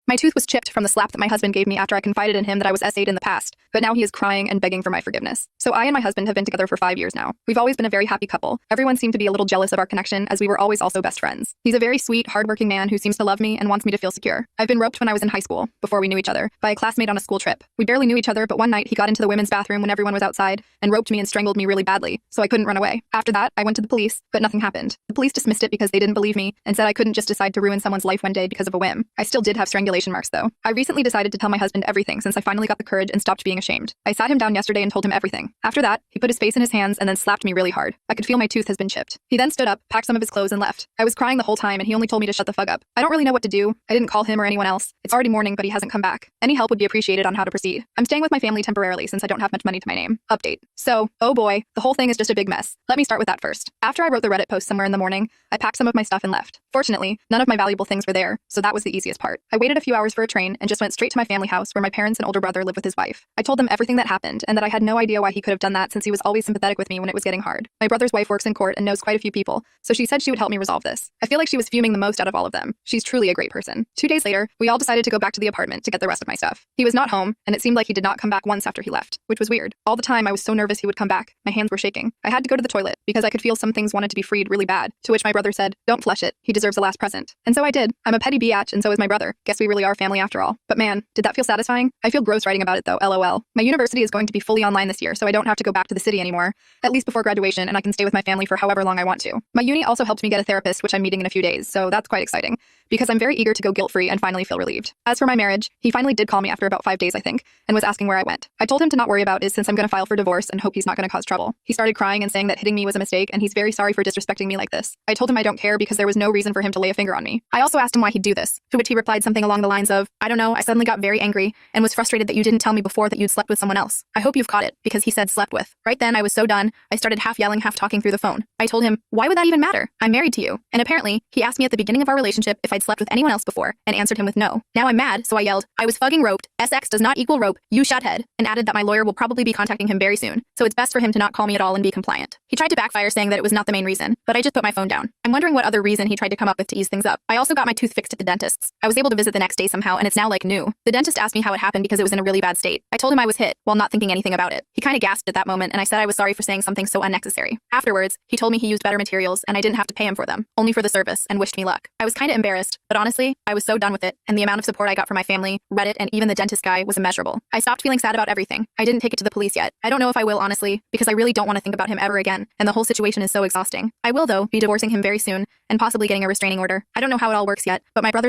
My tooth was chipped from the slap that my husband gave me after I confided in him that I was SA'd in the past, but now he is crying and begging for my forgiveness. So I and my husband have been together for 5 years now. We've always been a very happy couple. Everyone seemed to be a little jealous of our connection as we were always also best friends. He's a very sweet, hardworking man who seems to love me and wants me to feel secure. I've been roped when I was in high school, before we knew each other, by a classmate on a school trip. We barely knew each other, but one night he got into the women's bathroom when everyone was outside and roped me and strangled me really badly, so I couldn't run away. After that, I went to the police, but nothing happened. The police dismissed it because they didn't believe me and said I couldn't just decide to ruin someone's life one day because of a whim. I still did have strangulation marks though. I recently decided to tell my husband everything since I finally got the courage and stopped being ashamed. I sat him down yesterday and told him everything. After that, he put his face in his hands and then slapped me really hard. I could feel my tooth has been chipped. He then stood up, packed some of his clothes and left. I was crying the whole time and he only told me to shut the fuck up. I don't really know what to do. I didn't call him or anyone else. It's already morning, but he hasn't come back. Any help would be appreciated on how to proceed. I'm staying with my family temporarily since I don't have much money to my name. Update. So, oh boy, the whole thing is just a big mess. Let me start with that first. After I wrote the Reddit post somewhere in the morning, I packed some of my stuff and left. Fortunately, none of my valuable things were there, so that was the easiest part. I waited a few hours for a train and just went straight to my family house where my parents and older brother live with his wife. I told them everything that happened and that I had no idea why he could have done that since he was always sympathetic with me when it was getting hard. My brother's wife works in court and knows quite a few people, so she said she would help me resolve this. I feel like she was fuming the most out of all of them. She's truly a great person. 2 days later, we all decided to go back to the apartment to get the rest of my stuff. He was not home, and it seemed like he did not come back once after he left, which was weird. All the time I was so nervous he would come back. My hands were shaking. I had to go to the toilet because I could feel some things wanted to be freed really bad, to which my brother said, "Don't flush it. He deserves a last present." And so I did. I'm a petty biatch and so is my brother. Guess we really are family after all. But man, did that feel satisfying? I feel gross writing about it though, lol. My university is going to be fully online this year, so I don't have to go back to the city anymore, at least before graduation, and I can stay with my family for however long I want to. My uni also helped me get a therapist, which I'm meeting in a few days, so that's quite exciting, because I'm very eager to go guilt-free and finally feel relieved. As for my marriage, he finally did call me after about 5 days, I think, and was asking where I went. I told him to not worry about it since I'm gonna file for divorce and hope he's not gonna cause trouble. He started crying and saying that hitting me was a mistake and he's very sorry for disrespecting me like this. I told him I don't care because there was no reason for him to lay a finger on me. I also asked him why he'd do this, to which he replied something along the lines of, "I don't know, I suddenly got very angry and was frustrated that you didn't tell me before that you'd slept with someone else. I hope you've caught it," because he said slept with. Right then I was so done, I started half yelling, half talking through the phone. I told him, "Why would that even matter? I'm married to you." And apparently, he asked me at the beginning of our relationship if I'd slept with anyone else before, and answered him with no. Now I'm mad, so I yelled, "I was fucking roped. SX does not equal rope, you shuthead," and added that my lawyer will probably be contacting him very soon, so it's best for him to not call me at all and be compliant. He tried to backfire saying that it was not the main reason, but I just put my phone down. I'm wondering what other reason he tried to come up with to ease things up. I also got my tooth fixed at the dentist's. I was able to visit the next day somehow, and it's now like new. The dentist asked me how it happened because it was in a really bad state. I told him I was hit, while not thinking anything about it. He kinda gasped at that moment, and I said I was sorry for saying something so unnecessary. Afterwards, he told me he used better materials, and I didn't have to pay him for them, only for the service, and wished me luck. I was kinda embarrassed, but honestly, I was so done with it, and the amount of support I got from my family, Reddit, and even the dentist guy was immeasurable. I stopped feeling sad about everything. I didn't take it to the police yet. I don't know if I will, honestly, because I really don't want to think about him ever again, and the whole situation is so exhausting. I will, though, be divorcing him very soon, and possibly getting a restraining order. I don't know how it all works yet, but my brother's